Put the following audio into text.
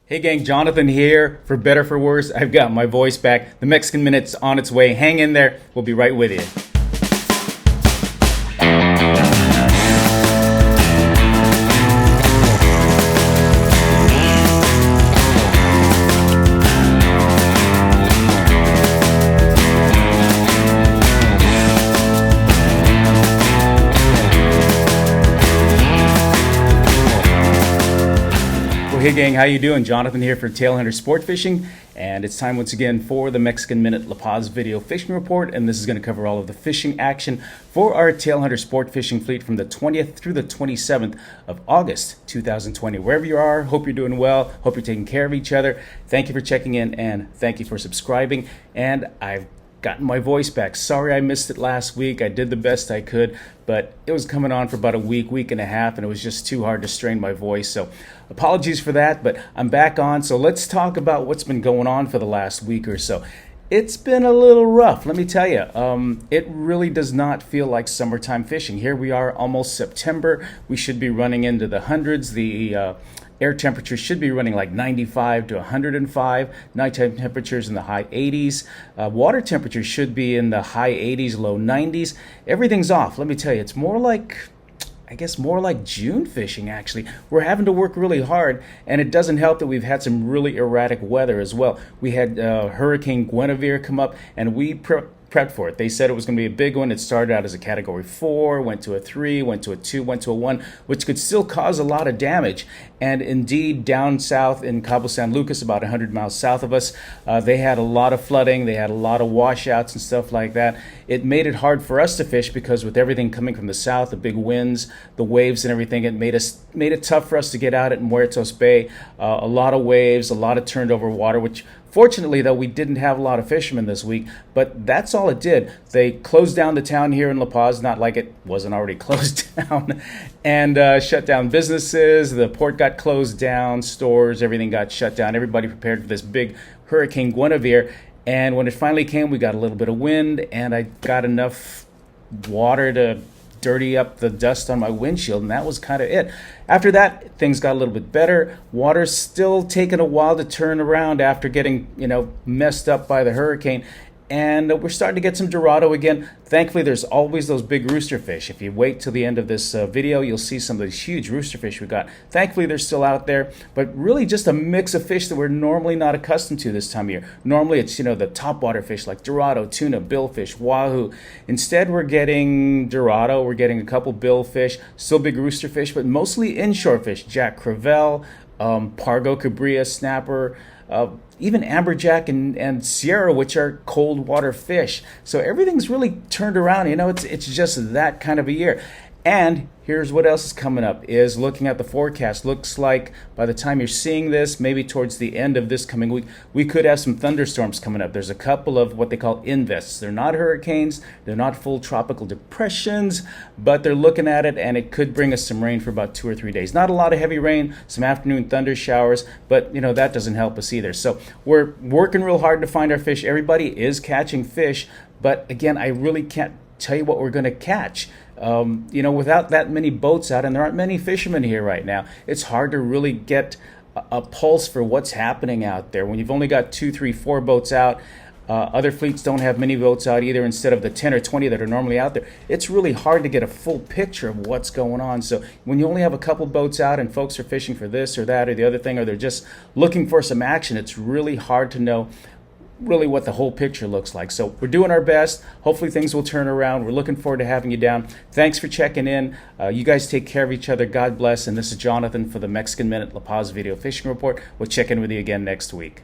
Hey gang, Jonathan here. For better for worse, I've got my voice back. The Mexican Minute's on its way. Hang in there. We'll be right with you. Hey gang, how you doing? Jonathan here for Tailhunter Sportfishing, and it's time once again for the Mexican Minute La Paz video fishing report, and this is going to cover all of the fishing action for our Tailhunter Sportfishing fleet from the 20th through the 27th of August 2020. Wherever you are, hope you're doing well, hope you're taking care of each other. Thank you for checking in, and thank you for subscribing, and I've gotten my voice back. Sorry I missed it last week. I did the best I could, but it was coming on for about a week and a half, and it was just too hard to strain my voice. So apologies for that, but I'm back on. So let's talk about what's been going on for the last week or so. It's been a little rough, let me tell you. It really does not feel like summertime fishing. Here we are, almost September. We should be running into the hundreds. The air temperature should be running like 95 to 105. Nighttime temperatures in the high 80s. Water temperature should be in the high 80s, low 90s. Everything's off. Let me tell you, it's more like, I guess, more like June fishing, actually. We're having to work really hard, and it doesn't help that we've had some really erratic weather as well. We had Hurricane Guinevere come up, and we prepped for it. They said it was going to be a big one. It started out as a Category 4, went to a 3, went to a 2, went to a 1, which could still cause a lot of damage. And indeed, down south in Cabo San Lucas, about 100 miles south of us, they had a lot of flooding. They had a lot of washouts and stuff like that. It made it hard for us to fish because with everything coming from the south, the big winds, the waves and everything, it made it tough for us to get out at Muertos Bay. A lot of waves, a lot of turned over water, which fortunately, though, we didn't have a lot of fishermen this week, but that's all it did. They closed down the town here in La Paz, not like it wasn't already closed down, and shut down businesses. The port got closed down, stores, everything got shut down. Everybody prepared for this big Hurricane Guinevere, and when it finally came, we got a little bit of wind, and I got enough water to dirty up the dust on my windshield, and that was kind of it. After that, things got a little bit better. Water's still taking a while to turn around after getting, messed up by the hurricane. And we're starting to get some Dorado again. Thankfully, there's always those big roosterfish. If you wait till the end of this video, you'll see some of these huge roosterfish we got. Thankfully, they're still out there, but really just a mix of fish that we're normally not accustomed to this time of year. Normally, it's, the topwater fish like Dorado, tuna, billfish, wahoo. Instead, we're getting Dorado. We're getting a couple billfish, still big roosterfish, but mostly inshore fish. Jack crevalle, Pargo, Cabria, snapper, even amberjack and Sierra, which are cold water fish. So everything's really turned around. It's just that kind of a year. And here's what else is coming up, is looking at the forecast. Looks like by the time you're seeing this, maybe towards the end of this coming week, we could have some thunderstorms coming up. There's a couple of what they call invests. They're not hurricanes, they're not full tropical depressions, but they're looking at it, and it could bring us some rain for about 2 or 3 days. Not a lot of heavy rain, some afternoon thunder showers, but that doesn't help us either. So we're working real hard to find our fish. Everybody is catching fish, but again, I really can't tell you what we're going to catch. Without that many boats out, and there aren't many fishermen here right now, it's hard to really get a pulse for what's happening out there. When you've only got 2, 3, 4 boats out, other fleets don't have many boats out either, instead of the 10 or 20 that are normally out there. It's really hard to get a full picture of what's going on. So when you only have a couple boats out and folks are fishing for this or that or the other thing, or they're just looking for some action, it's really hard to know really what the whole picture looks like. So we're doing our best. Hopefully things will turn around. We're looking forward to having you down. Thanks for checking in. You guys take care of each other. God bless. And this is Jonathan for the Mexican Minute La Paz Video Fishing Report. We'll check in with you again next week.